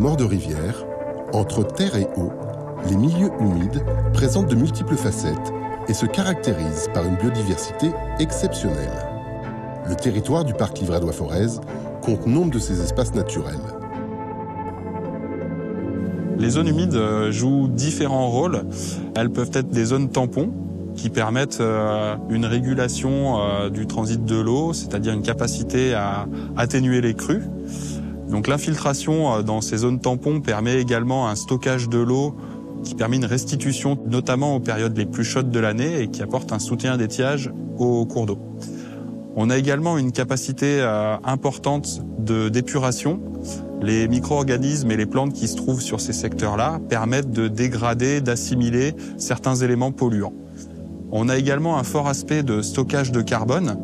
bord de rivière, entre terre et eau, les milieux humides présentent de multiples facettes et se caractérisent par une biodiversité exceptionnelle. Le territoire du parc Livradois-Forez compte nombre de ces espaces naturels. Les zones humides jouent différents rôles. Elles peuvent être des zones tampons qui permettent une régulation du transit de l'eau, c'est-à-dire une capacité à atténuer les crues. Donc l'infiltration dans ces zones tampons permet également un stockage de l'eau qui permet une restitution, notamment aux périodes les plus chaudes de l'année et qui apporte un soutien d'étiage aux cours d'eau. On a également une capacité importante d'épuration. Les micro-organismes et les plantes qui se trouvent sur ces secteurs-là permettent de dégrader, d'assimiler certains éléments polluants. On a également un fort aspect de stockage de carbone.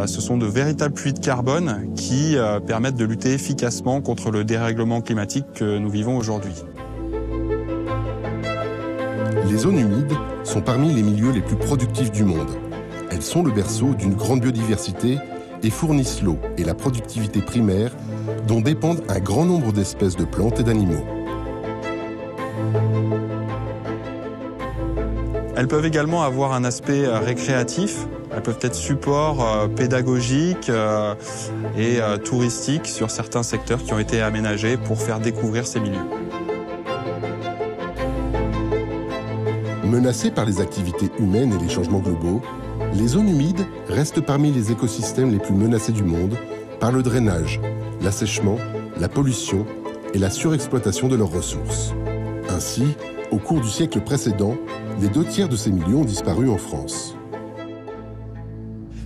Ce sont de véritables puits de carbone qui permettent de lutter efficacement contre le dérèglement climatique que nous vivons aujourd'hui. Les zones humides sont parmi les milieux les plus productifs du monde. Elles sont le berceau d'une grande biodiversité et fournissent l'eau et la productivité primaire dont dépendent un grand nombre d'espèces de plantes et d'animaux. Elles peuvent également avoir un aspect récréatif. Elles peuvent être support pédagogique et touristique sur certains secteurs qui ont été aménagés pour faire découvrir ces milieux. Menacées par les activités humaines et les changements globaux, les zones humides restent parmi les écosystèmes les plus menacés du monde par le drainage, l'assèchement, la pollution et la surexploitation de leurs ressources. Ainsi, au cours du siècle précédent, les 2/3 de ces milieux ont disparu en France.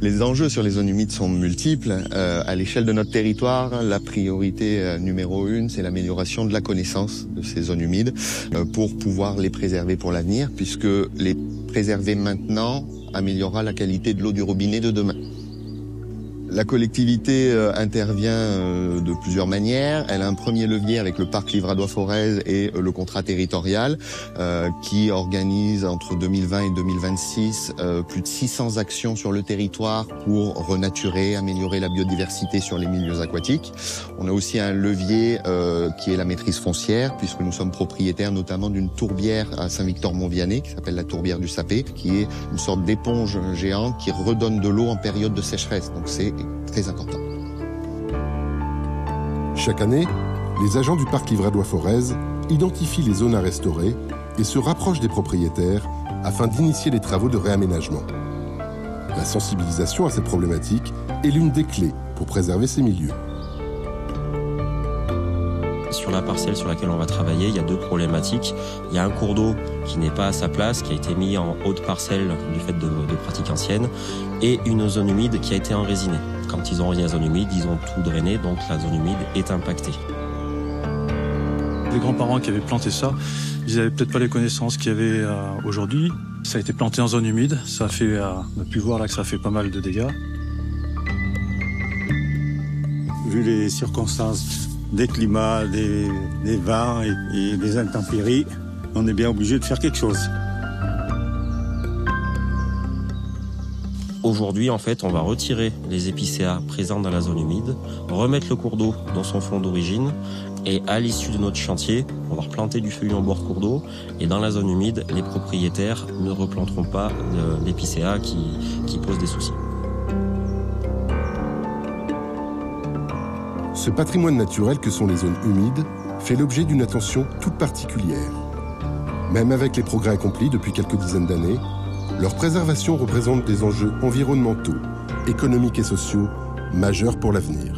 Les enjeux sur les zones humides sont multiples. À l'échelle de notre territoire, la priorité numéro 1, c'est l'amélioration de la connaissance de ces zones humides pour pouvoir les préserver pour l'avenir, puisque les préserver maintenant améliorera la qualité de l'eau du robinet de demain. La collectivité intervient de plusieurs manières. Elle a un premier levier avec le parc Livradois-Forez et le contrat territorial qui organise entre 2020 et 2026 plus de 600 actions sur le territoire pour renaturer, améliorer la biodiversité sur les milieux aquatiques. On a aussi un levier qui est la maîtrise foncière, puisque nous sommes propriétaires notamment d'une tourbière à Saint-Victor-Mont-Vianney qui s'appelle la tourbière du Sapé, qui est une sorte d'éponge géante qui redonne de l'eau en période de sécheresse. Donc c'est très important. Chaque année, les agents du parc Livradois-Forez identifient les zones à restaurer et se rapprochent des propriétaires afin d'initier les travaux de réaménagement. La sensibilisation à cette problématique est l'une des clés pour préserver ces milieux. Sur la parcelle sur laquelle on va travailler, il y a deux problématiques. Il y a un cours d'eau qui n'est pas à sa place, qui a été mis en haute parcelle du fait de pratiques anciennes, et une zone humide qui a été enrésinée. Quand ils ont enrésiné la zone humide, ils ont tout drainé, donc la zone humide est impactée. Les grands-parents qui avaient planté ça, ils n'avaient peut-être pas les connaissances qu'il y avait aujourd'hui. Ça a été planté en zone humide, ça a fait, on a pu voir là que ça a fait pas mal de dégâts. Vu les circonstances des climats, des vents et des intempéries, on est bien obligé de faire quelque chose. Aujourd'hui, en fait, on va retirer les épicéas présents dans la zone humide, remettre le cours d'eau dans son fond d'origine, et à l'issue de notre chantier, on va replanter du feuillu en bord de cours d'eau, et dans la zone humide, les propriétaires ne replanteront pas l'épicéa qui pose des soucis. Ce patrimoine naturel que sont les zones humides fait l'objet d'une attention toute particulière. Même avec les progrès accomplis depuis quelques dizaines d'années, leur préservation représente des enjeux environnementaux, économiques et sociaux majeurs pour l'avenir.